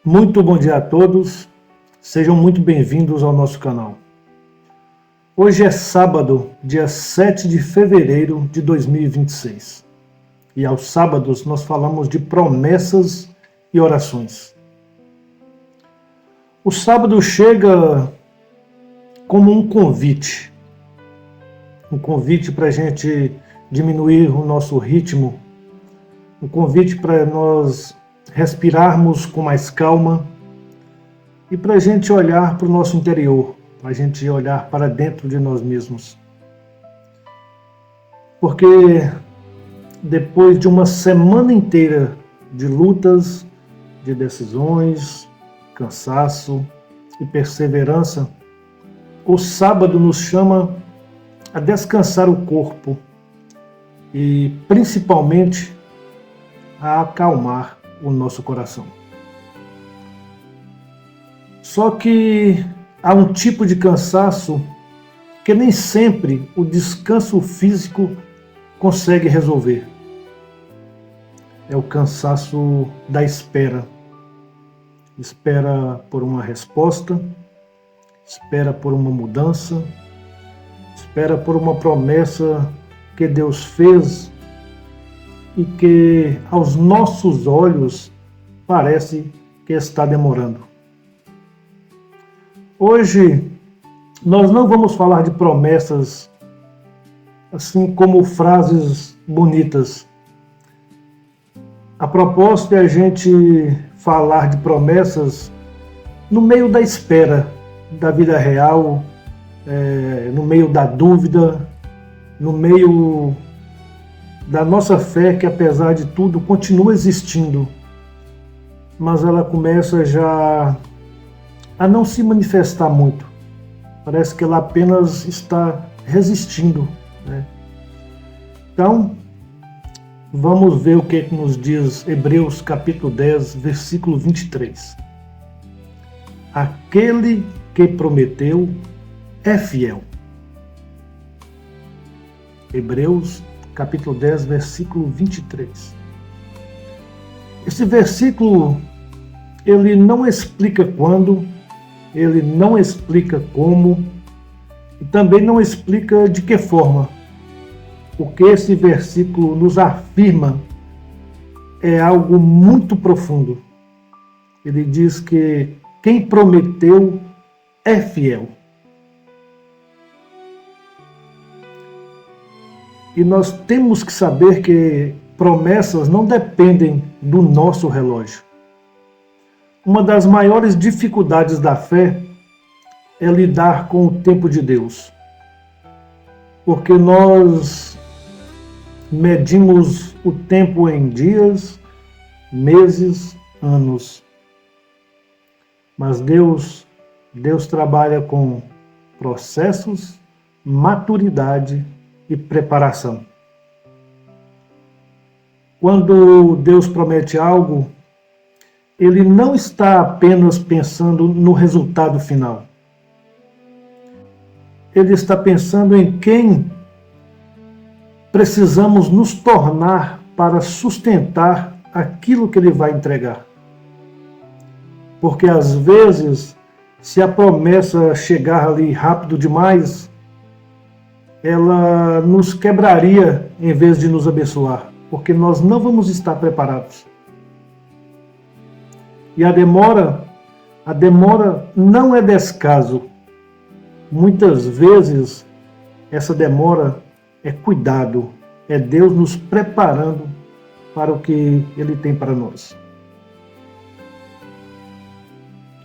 Muito bom dia a todos, sejam muito bem-vindos ao nosso canal. Hoje é sábado, dia 7 de fevereiro de 2026 e aos sábados nós falamos de promessas e orações. O sábado chega como um convite para a gente diminuir o nosso ritmo, um convite para nós respirarmos com mais calma e para a gente olhar para o nosso interior, para a gente olhar para dentro de nós mesmos. Porque depois de uma semana inteira de lutas, de decisões, cansaço e perseverança, o sábado nos chama a descansar o corpo e principalmente a acalmar o nosso coração. Só que há um tipo de cansaço que nem sempre o descanso físico consegue resolver. É o cansaço da espera. Espera por uma resposta, espera por uma mudança, espera por uma promessa que Deus fez e que aos nossos olhos parece que está demorando. Hoje nós não vamos falar de promessas assim como frases bonitas. A proposta é a gente falar de promessas no meio da espera da vida real, no meio da dúvida, no meio da nossa fé que, apesar de tudo, continua existindo, mas ela começa já a não se manifestar muito. Parece que ela apenas está resistindo, né? Então, vamos ver o que nos diz Hebreus capítulo 10, versículo 23. Aquele que prometeu é fiel. Hebreus capítulo 10, versículo 23. Esse versículo, ele não explica quando, ele não explica como, e também não explica de que forma. O que esse versículo nos afirma é algo muito profundo. Ele diz que quem prometeu é fiel. E nós temos que saber que promessas não dependem do nosso relógio. Uma das maiores dificuldades da fé é lidar com o tempo de Deus. Porque nós medimos o tempo em dias, meses, anos. Mas Deus trabalha com processos, maturidade e preparação. Quando Deus promete algo, Ele não está apenas pensando no resultado final. Ele está pensando em quem precisamos nos tornar para sustentar aquilo que Ele vai entregar. Porque às vezes, se a promessa chegar ali rápido demais, ela nos quebraria em vez de nos abençoar, porque nós não vamos estar preparados. E a demora não é descaso. Muitas vezes essa demora é cuidado, é Deus nos preparando para o que Ele tem para nós.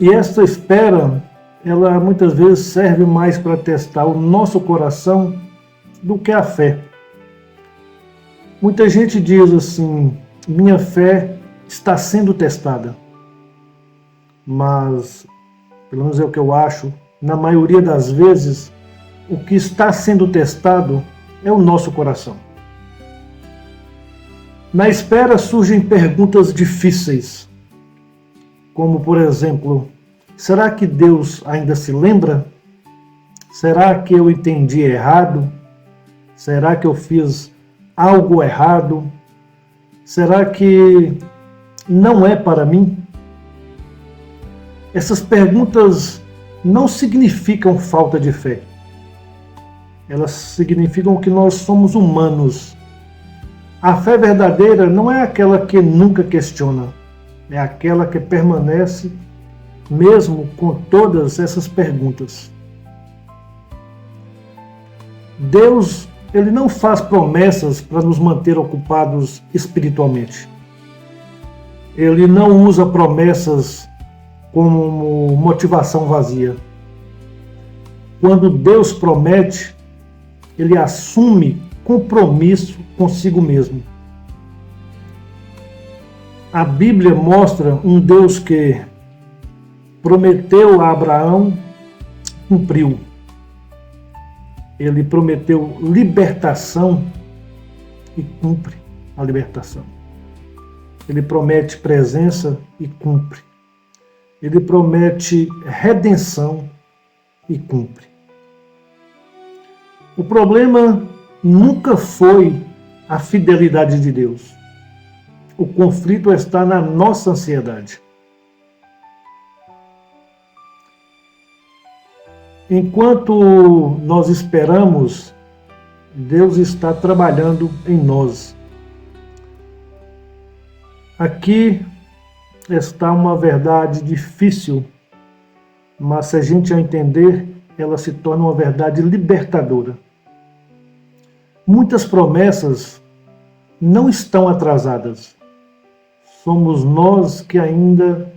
E essa espera, ela muitas vezes serve mais para testar o nosso coração do que a fé. Muita gente diz assim, minha fé está sendo testada. Mas, pelo menos é o que eu acho, na maioria das vezes, o que está sendo testado é o nosso coração. Na espera surgem perguntas difíceis, como, por exemplo, será que Deus ainda se lembra? Será que eu entendi errado? Será que eu fiz algo errado? Será que não é para mim? Essas perguntas não significam falta de fé. Elas significam que nós somos humanos. A fé verdadeira não é aquela que nunca questiona, é aquela que permanece mesmo com todas essas perguntas. Deus, ele não faz promessas para nos manter ocupados espiritualmente. Ele não usa promessas como motivação vazia. Quando Deus promete, ele assume compromisso consigo mesmo. A Bíblia mostra um Deus que prometeu a Abraão, cumpriu. Ele prometeu libertação e cumpre a libertação. Ele promete presença e cumpre. Ele promete redenção e cumpre. O problema nunca foi a fidelidade de Deus. O conflito está na nossa ansiedade. Enquanto nós esperamos, Deus está trabalhando em nós. Aqui está uma verdade difícil, mas se a gente a entender, ela se torna uma verdade libertadora. Muitas promessas não estão atrasadas. Somos nós que ainda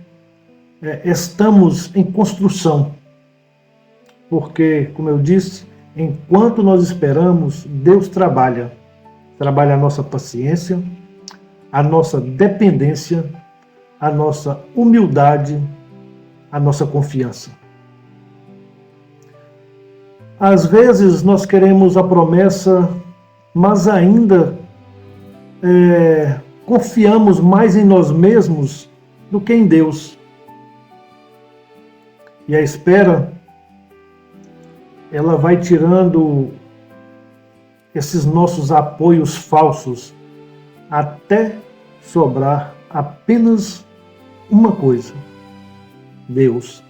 estamos em construção. Porque, como eu disse, enquanto nós esperamos, Deus trabalha. Trabalha a nossa paciência, a nossa dependência, a nossa humildade, a nossa confiança. Às vezes nós queremos a promessa, mas ainda confiamos mais em nós mesmos do que em Deus. E a espera, ela vai tirando esses nossos apoios falsos até sobrar apenas uma coisa: Deus.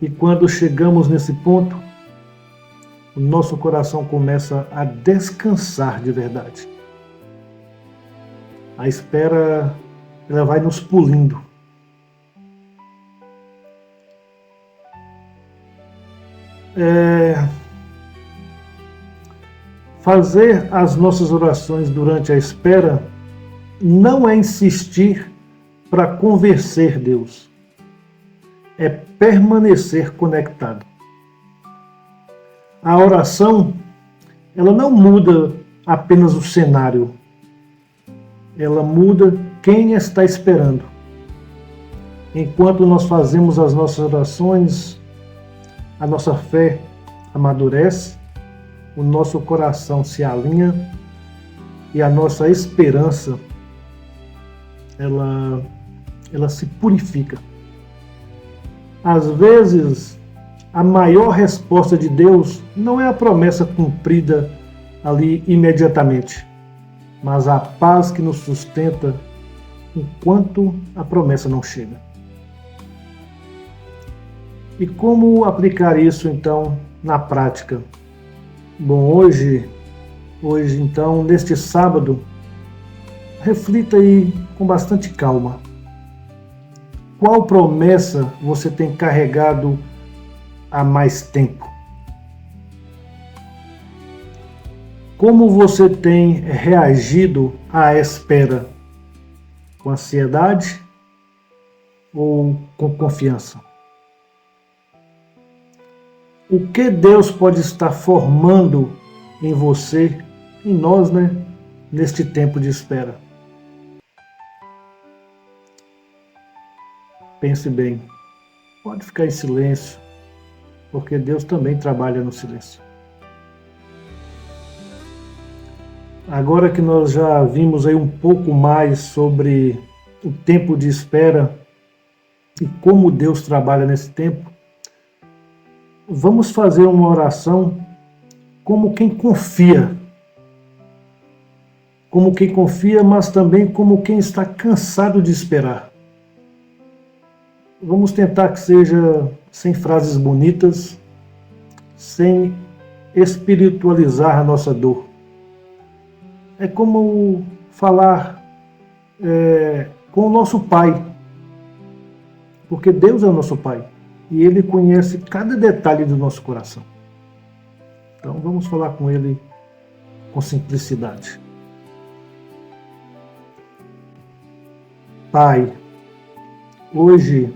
E quando chegamos nesse ponto, o nosso coração começa a descansar de verdade. A espera, ela vai nos polindo. Fazer as nossas orações durante a espera não é insistir para convencer Deus, é permanecer conectado. A oração, ela não muda apenas o cenário, ela muda quem está esperando. Enquanto nós fazemos as nossas orações, a nossa fé amadurece, o nosso coração se alinha e a nossa esperança, ela se purifica. Às vezes, a maior resposta de Deus não é a promessa cumprida ali imediatamente, mas a paz que nos sustenta enquanto a promessa não chega. E como aplicar isso, então, na prática? Bom, hoje, então, neste sábado, reflita aí com bastante calma. Qual promessa você tem carregado há mais tempo? Como você tem reagido à espera? Com ansiedade ou com confiança? O que Deus pode estar formando em você, em nós, neste tempo de espera? Pense bem. Pode ficar em silêncio, porque Deus também trabalha no silêncio. Agora que nós já vimos aí um pouco mais sobre o tempo de espera e como Deus trabalha nesse tempo, vamos fazer uma oração como quem confia. Como quem confia, mas também como quem está cansado de esperar. Vamos tentar que seja sem frases bonitas, sem espiritualizar a nossa dor. É como falar com o nosso Pai, porque Deus é o nosso Pai e Ele conhece cada detalhe do nosso coração. Então vamos falar com Ele com simplicidade. Pai, hoje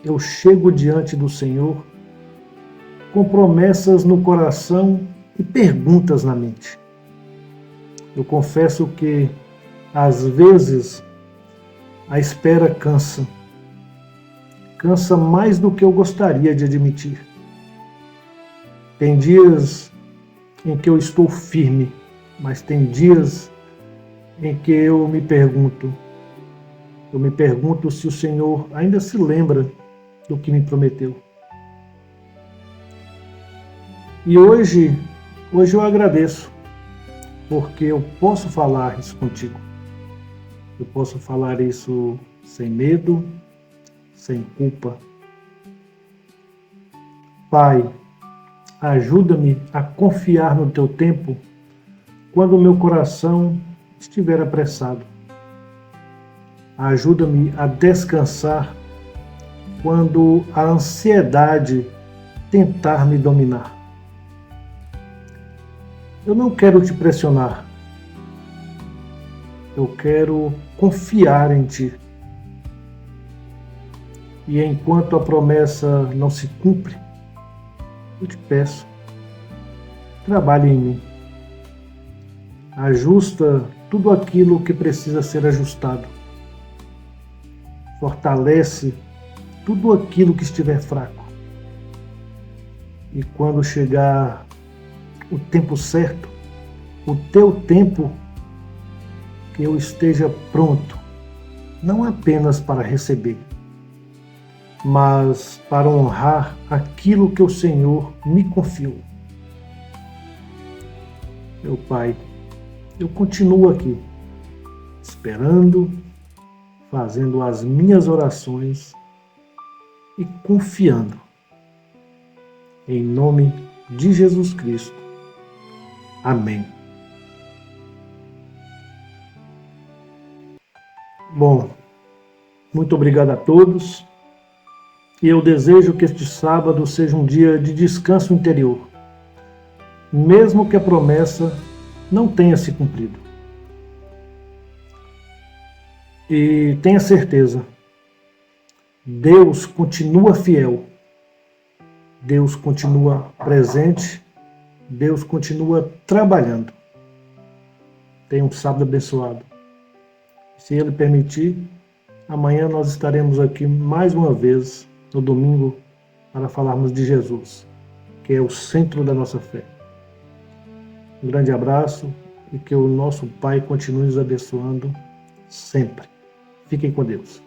eu chego diante do Senhor com promessas no coração e perguntas na mente. Eu confesso que, às vezes, a espera cansa. Cansa mais do que eu gostaria de admitir. Tem dias em que eu estou firme, mas tem dias em que eu me pergunto se o Senhor ainda se lembra do que me prometeu. E hoje eu agradeço, porque eu posso falar isso contigo. Eu posso falar isso sem medo, sem culpa. Pai, ajuda-me a confiar no teu tempo quando o meu coração estiver apressado. Ajuda-me a descansar quando a ansiedade tentar me dominar. Eu não quero te pressionar. Eu quero confiar em ti. E enquanto a promessa não se cumpre, eu te peço, trabalhe em mim. Ajusta tudo aquilo que precisa ser ajustado. Fortalece tudo aquilo que estiver fraco. E quando chegar o tempo certo, o teu tempo, que eu esteja pronto, não apenas para receber, mas para honrar aquilo que o Senhor me confiou. Meu Pai, eu continuo aqui, esperando, fazendo as minhas orações e confiando. Em nome de Jesus Cristo. Amém. Bom, muito obrigado a todos. E eu desejo que este sábado seja um dia de descanso interior, mesmo que a promessa não tenha se cumprido. E tenha certeza, Deus continua fiel, Deus continua presente, Deus continua trabalhando. Tenha um sábado abençoado. Se Ele permitir, amanhã nós estaremos aqui mais uma vez, no domingo, para falarmos de Jesus, que é o centro da nossa fé. Um grande abraço e que o nosso Pai continue nos abençoando sempre. Fiquem com Deus.